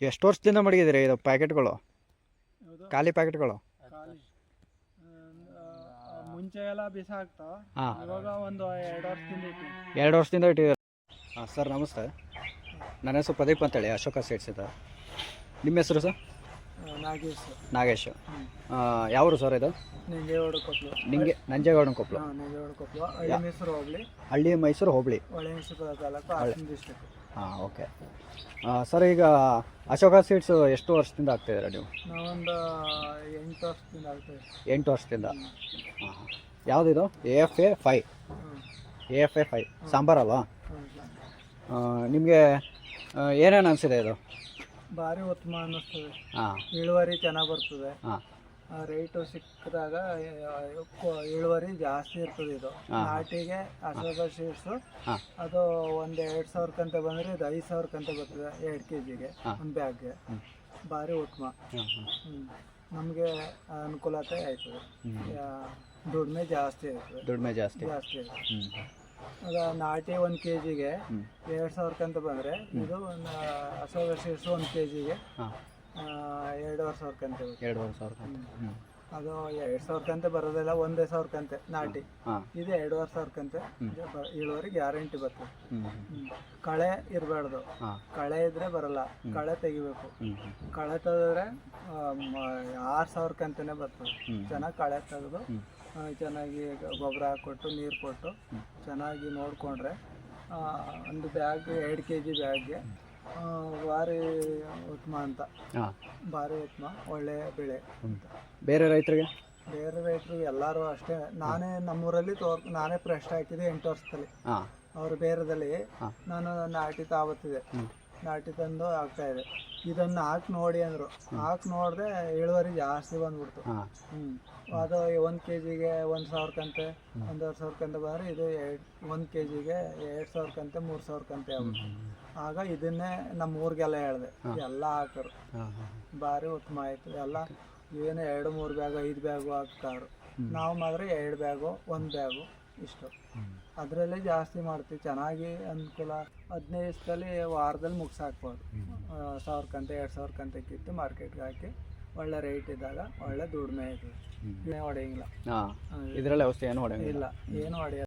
ಎಷ್ಟು ವರ್ಷದಿಂದ ಮಡಗಿದ್ದೀರಿ ಇದು ಪ್ಯಾಕೆಟ್ಗಳು, ಯಾವುದು ಖಾಲಿ ಪ್ಯಾಕೆಟ್ಗಳು? ಖಾಲಿ ಮುಂಚೆ ಎಲ್ಲ ಬಿಸಾಕ್ತಾವ. ಹಾಂ, ಇವಾಗ ಒಂದು 2 ವರ್ಷದಿಂದ ಇಟ್ಟಿವಿ. 2 ವರ್ಷದಿಂದ ಇಟ್ಟಿದ್ದೀರಿ. ಹಾಂ ಸರ್, ನಮಸ್ತೆ. ನನ್ನ ಹೆಸರು ಪ್ರದೀಪ್ ಅಂತೇಳಿ, ಅಶೋಕ ಸೀಡ್ಸ್ ಇದೆ. ನಿಮ್ಮ ಹೆಸರು ಸರ್? ನಾಗೇಶ್. ನಾಗೇಶ್. ಯಾವರು ಸರ್ ಇದು? ನಂಜೇಗೌಡ ಕೊಪ್ಪಲು. ನಂಜೇಗೌಡನ ಕೊಪ್ಪಲು. ನಂಜೇಗೌಡ ಕೊಪ್ಪಲು, ಹಳ್ಳಿ ಮೈಸೂರು ಹೋಗ್ಲಿ, ಹಳ್ಳಿ ಮೈಸೂರು ಹೋಬಳಿ, ಹೊಳೆ ಮೈಸೂರು ತಾಲೂಕು, ಹಾಸನ ಡಿಸ್ಟ್ರಿಕ್ಟ್. ಹಾಂ, ಓಕೆ. ಸರ್, ಈಗ ಅಶೋಕ ಸೀಡ್ಸ್ ಎಷ್ಟು ವರ್ಷದಿಂದ ಆಗ್ತಾಯಿದ್ದೀರಾ ನೀವು? ನಾವೊಂದು 8 ವರ್ಷದಿಂದ ಆಗ್ತೇವೆ. 8 ವರ್ಷದಿಂದ. ಹಾಂ ಹಾಂ. ಯಾವುದಿದು? AFA5. AFA5 ಸಾಂಬಾರಲ್ವಾ? ನಿಮಗೆ ಏನೇನು ಅನಿಸಿದೆ ಇದು? ಭಾರಿ ಉತ್ತಮ ಅನ್ನಿಸ್ತದೆ. ಹಾಂ, ಇಳುವರಿ ಚೆನ್ನಾಗಿ ಬರ್ತದೆ. ಹಾಂ, ರೇಟು ಸಿಕ್ಕಿದಾಗ ಇಳುವರಿ ಜಾಸ್ತಿ ಇರ್ತದೆ. ಇದು ನಾಟಿಗೆ ಅಶೋಕ ಸೀಡ್ಸು ಹಾಂ, ಅದು ಒಂದು 2,000 ಕಂತೆ ಬಂದರೆ ಇದು 5,000 ಕಂತೆ ಬರ್ತದೆ 2 kgಗೆ ಒಂದು ಬ್ಯಾಗ್ಗೆ. ಭಾರಿ ಉತ್ತಮ. ನಮಗೆ ಅನುಕೂಲತೆ ಆಯ್ತದೆ. ದುಡಿಮೆ ಜಾಸ್ತಿ ಆಯ್ತದೆ. ದುಡಿಮೆ ಜಾಸ್ತಿ. ಆಯ್ತದೆ. ಅದು ನಾಟಿ 1 kgಗೆ 2,000 ಕಂತೆ ಬಂದರೆ ಇದು ಅಶೋಕ ಸೀಡ್ಸು 1 kgಗೆ 2,500 ಕಂತೆ ಬರ್ತದೆ. 2,500 ಕಂತೆ. ಅದು 2,000 ಕಂತೆ ಬರೋದಿಲ್ಲ, 1,000 ಕಂತೆ ನಾಟಿ. ಇದು 2,500 ಕಂತೆ ಇಳುವರಿ ಗ್ಯಾರಂಟಿ ಬರ್ತದೆ. ಕಳೆ ಇರಬಾರ್ದು. ಕಳೆ ಇದ್ರೆ ಬರಲ್ಲ, ಕಳೆ ತೆಗಿಬೇಕು. ಕಳೆ ತೆಗೆದ್ರೆ 6,000 ಕಂತೆನೇ ಬರ್ತದೆ. ಚೆನ್ನಾಗಿ ಕಳೆ ತೆಗೆದು ಚೆನ್ನಾಗಿ ಗೊಬ್ಬರ ಹಾಕ್ಕೊಟ್ಟು ನೀರು ಕೊಟ್ಟು ಚೆನ್ನಾಗಿ ನೋಡಿಕೊಂಡ್ರೆ ಒಂದು ಬ್ಯಾಗ್ 2 kg ಬ್ಯಾಗ್ಗೆ ಭಾರಿ ಉತ್ತಮ ಅಂತ. ಭಾರಿ ಉತ್ತಮ, ಒಳ್ಳೆಯ ಬೆಳೆ ಅಂತ. ಬೇರೆ ರೈತರಿಗೆ ಎಲ್ಲರೂ ಅಷ್ಟೇ. ನಮ್ಮೂರಲ್ಲಿ ನಾನೇ ಫ್ರೆಶ್ ಹಾಕಿದೆ 8 ವರ್ಷದಲ್ಲಿ. ಅವ್ರ ಬೇರೆದಲ್ಲಿ ನಾನು ನಾಟಿ ತಾವತ್ತಿದೆ, ನಾಟಿ ತಂದು ಹಾಕ್ತಾಯಿದೆ. ಇದನ್ನು ಹಾಕಿ ನೋಡಿ ಅಂದರು. ಹಾಕಿ ನೋಡಿದ್ರೆ ಇಳುವರಿ ಜಾಸ್ತಿ ಬಂದ್ಬಿಡ್ತು. ಅದು 1 kgಗೆ 1,000 ಕಂತೆ 1,500 ಕಂತೆ ಬಂದರೆ ಇದು 1 kgಗೆ 2,000 ಕಂತೆ 3,000 ಕಂತೆ ಆಗುತ್ತೆ. ಆಗ ಇದನ್ನೇ ನಮ್ಮ ಊರಿಗೆಲ್ಲ ಹೇಳಿದೆ, ಎಲ್ಲ ಹಾಕರು. ಭಾರಿ ಉತ್ತಮ ಆಯಿತು. ಎಲ್ಲ ಏನು 2-3 ಬ್ಯಾಗು 5 ಬ್ಯಾಗು ಹಾಕ್ತಾರು. ನಾವು ಮಾತ್ರ 2 ಬ್ಯಾಗು 1 ಬ್ಯಾಗು ಇಷ್ಟು. ಅದರಲ್ಲೇ ಜಾಸ್ತಿ ಮಾಡ್ತೀವಿ. ಚೆನ್ನಾಗಿ ಅನುಕೂಲ. 15 ದಿವಸದಲ್ಲಿ ವಾರದಲ್ಲಿ ಮುಗಿಸಾಕ್ಬೋದು. 1,000 ಕಂತೆ 2,000 ಕಂತೆ ಕಿತ್ತು ಮಾರ್ಕೆಟ್ಗೆ ಹಾಕಿ ಒಳ್ಳೆ ರೇಟ್ ಇದ್ದಾಗ ಒಳ್ಳೆ ದುಡಿಮೆ ಆಯ್ತದೆ. ಹೊಡೆಯಂಗಿಲ್ಲ. ಇದರಲ್ಲಿ ಔಷಧಿ ಏನು ಹೊಡೆಯಂಗಿಲ್ಲ. ಇಲ್ಲ, ಏನು ಹೊಡೆಯ